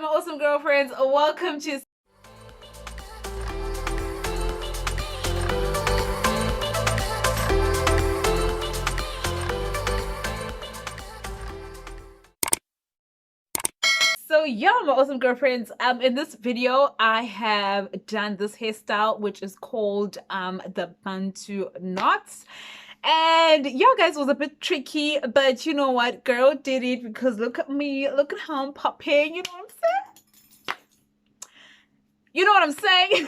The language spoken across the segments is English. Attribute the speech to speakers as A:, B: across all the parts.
A: my awesome girlfriends, welcome to my awesome girlfriends, in this video I have done this hairstyle which is called the Bantu Knots. And guys, was a bit tricky, but you know what, girl did it, because look at me, look at how I'm popping, you know what I'm saying? You know what I'm saying?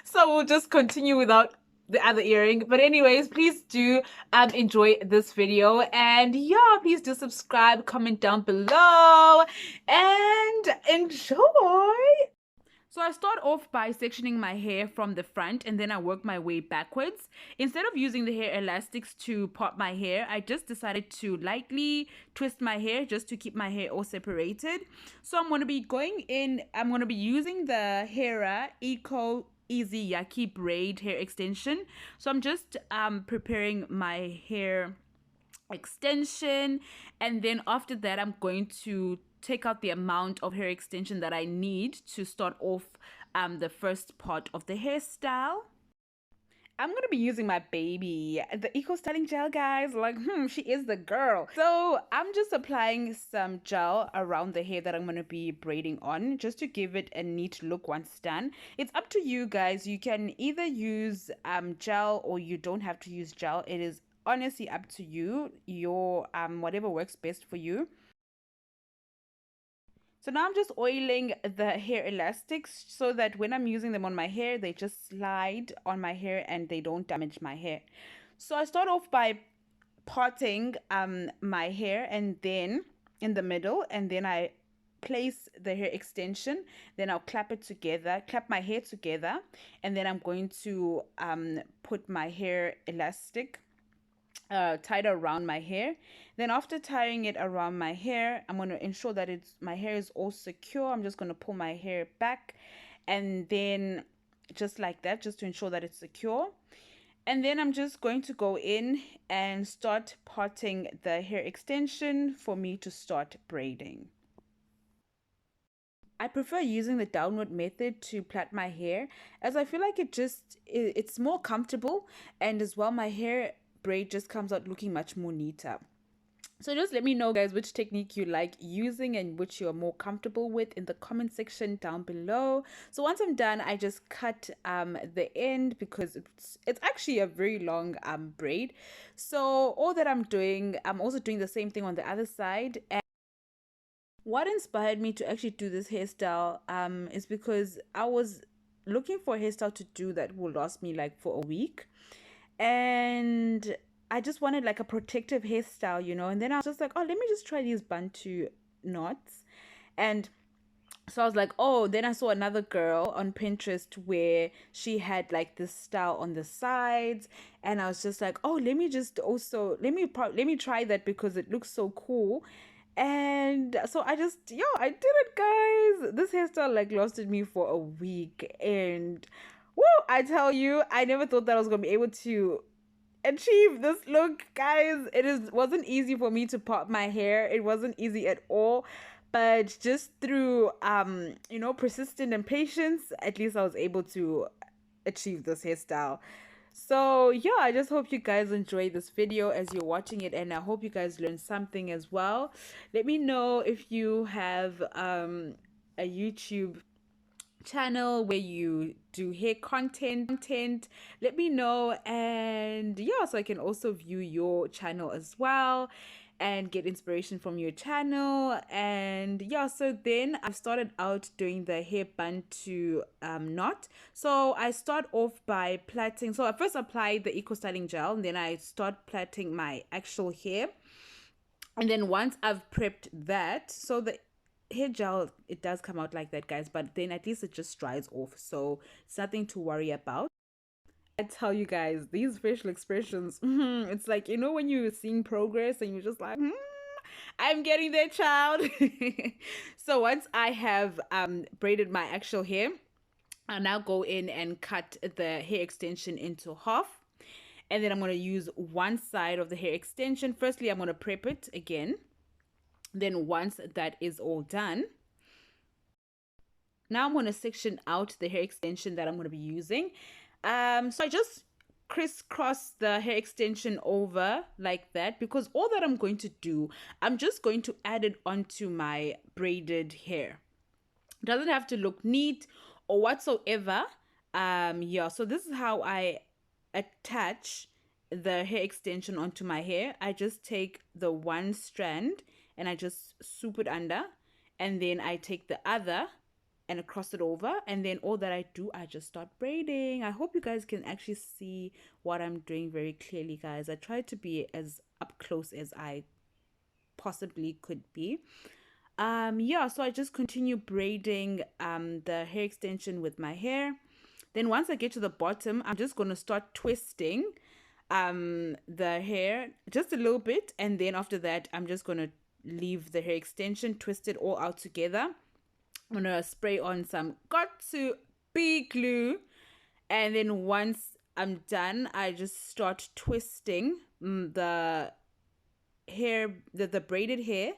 A: So we'll just continue without the other earring. But anyways, please do enjoy this video, and please do subscribe, comment down below, and enjoy. So I start off by sectioning my hair from the front, and then I work my way backwards. Instead of using the hair elastics to part my hair, I just decided to lightly twist my hair just to keep my hair all separated. So I'm going to be using the HERA Eco Easy YAKI braid hair extension. So I'm just preparing my hair extension, and then after that I'm going to take out the amount of hair extension that I need to start off the first part of the hairstyle. I'm gonna be using my baby, the Eco Styling Gel, guys. Like, she is the girl. So I'm just applying some gel around the hair that I'm gonna be braiding on, just to give it a neat look once done. It's up to you guys. You can either use gel, or you don't have to use gel. It is honestly up to you, your whatever works best for you. So now I'm just oiling the hair elastics so that when I'm using them on my hair, they just slide on my hair and they don't damage my hair. So I start off by parting my hair, and then in the middle, and then I place the hair extension, then I'll clap my hair together, and then I'm going to put my hair elastic tied around my hair. Then after tying it around my hair, I'm going to ensure that my hair is all secure. I'm just going to pull my hair back, and then just like that, just to ensure that it's secure. And then I'm just going to go in and start parting the hair extension for me to start braiding. I prefer using the downward method to plait my hair, as I feel like it's more comfortable, and as well my hair braid just comes out looking much more neater. So just let me know, guys, which technique you like using and which you're more comfortable with in the comment section down below. So once I'm done, I just cut the end, because it's actually a very long braid. So all that I'm doing, I'm also doing the same thing on the other side. And what inspired me to actually do this hairstyle is because I was looking for a hairstyle to do that will last me like for a week, and I just wanted like a protective hairstyle, and then I was just like, oh, let me just try these Bantu knots. And so I was like, oh, then I saw another girl on Pinterest where she had like this style on the sides, and I was just like, oh, let me try that, because it looks so cool. And so I did it, guys. This hairstyle like lasted me for a week, and woo, I tell you, I never thought that I was gonna be able to achieve this look, guys. Wasn't easy for me to part my hair. It wasn't easy at all, but just through persistence and patience, at least I was able to achieve this hairstyle. So I just hope you guys enjoy this video as you're watching it, and I hope you guys learned something as well. Let me know if you have a YouTube channel where you do hair content. Let me know, and so I can also view your channel as well and get inspiration from your channel. And so then I started out doing the hair Bantu knot. So I start off by plaiting. So I first apply the Eco Styling Gel, and then I start plaiting my actual hair. And then once I've prepped that, so the hair gel, it does come out like that, guys, but then at least it just dries off, so it's nothing to worry about. I tell you guys, these facial expressions, it's like, when you're seeing progress and you're just like, I'm getting there, child. So once I have braided my actual hair, I'll now go in and cut the hair extension into half, and then I'm going to use one side of the hair extension. Firstly, I'm going to prep it again. Then once that is all done, Now I'm going to section out the hair extension that I'm going to be using. So I just crisscross the hair extension over like that, because all that I'm going to do, I'm just going to add it onto my braided hair. It doesn't have to look neat or whatsoever. Yeah, so this is how I attach the hair extension onto my hair. I just take the one strand and I just swoop it under, and then I take the other and cross it over, and then all that I do, I just start braiding. I hope you guys can actually see what I'm doing very clearly, guys. I try to be as up close as I possibly could be. Yeah, so I just continue braiding the hair extension with my hair. Then once I get to the bottom, I'm just going to start twisting the hair just a little bit, and then after that I'm just going to leave the hair extension, twist it all out together. I'm gonna spray on some got2b glue, and then once I'm done, I just start twisting the hair, the braided hair.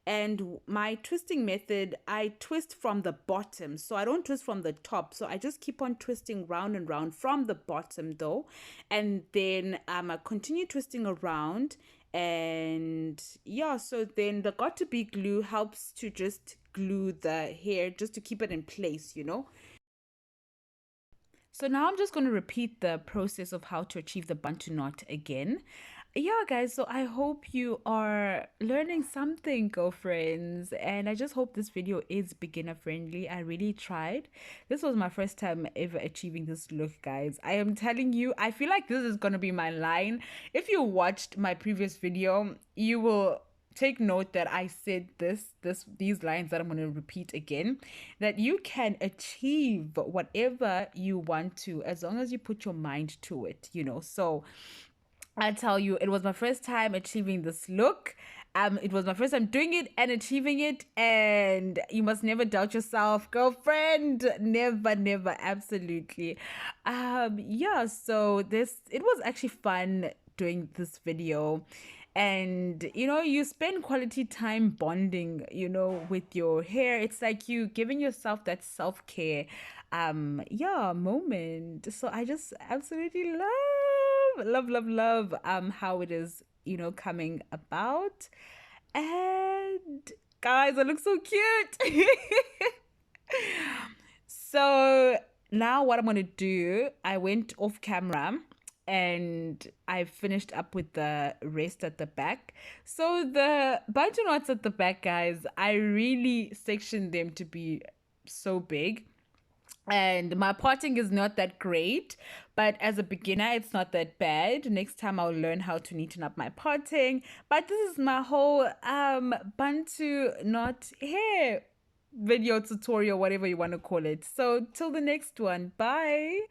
A: And my twisting method, I twist from the bottom, so I don't twist from the top. So I just keep on twisting round and round from the bottom though, and then I continue twisting around. And yeah, so then the got2b glue helps to just glue the hair, just to keep it in place, you know. So now I'm just going to repeat the process of how to achieve the Bantu knot again. Yeah, guys, so I hope you are learning something, girlfriends, and I just hope this video is beginner friendly. I really tried. This was my first time ever achieving this look, guys. I am telling you, I feel like this is going to be my line. If you watched my previous video, you will take note that I said these lines that I'm going to repeat again, that you can achieve whatever you want to as long as you put your mind to it, you know. So I tell you, it was my first time achieving this look. It was my first time doing it and achieving it, and you must never doubt yourself, girlfriend. Never, never, absolutely. Yeah, so it was actually fun doing this video. And you know, you spend quality time bonding, you know, with your hair. It's like you giving yourself that self-care yeah, moment. So I just absolutely love how it is, you know, coming about. And guys, I look so cute. So now what I'm gonna do, I went off camera and I finished up with the rest at the back. So the Bantu knots at the back, guys, I really sectioned them to be so big. And my parting is not that great, but as a beginner, it's not that bad. Next time I'll learn how to neaten up my parting. But this is my whole Bantu knot hair video tutorial, whatever you want to call it. So till the next one, bye.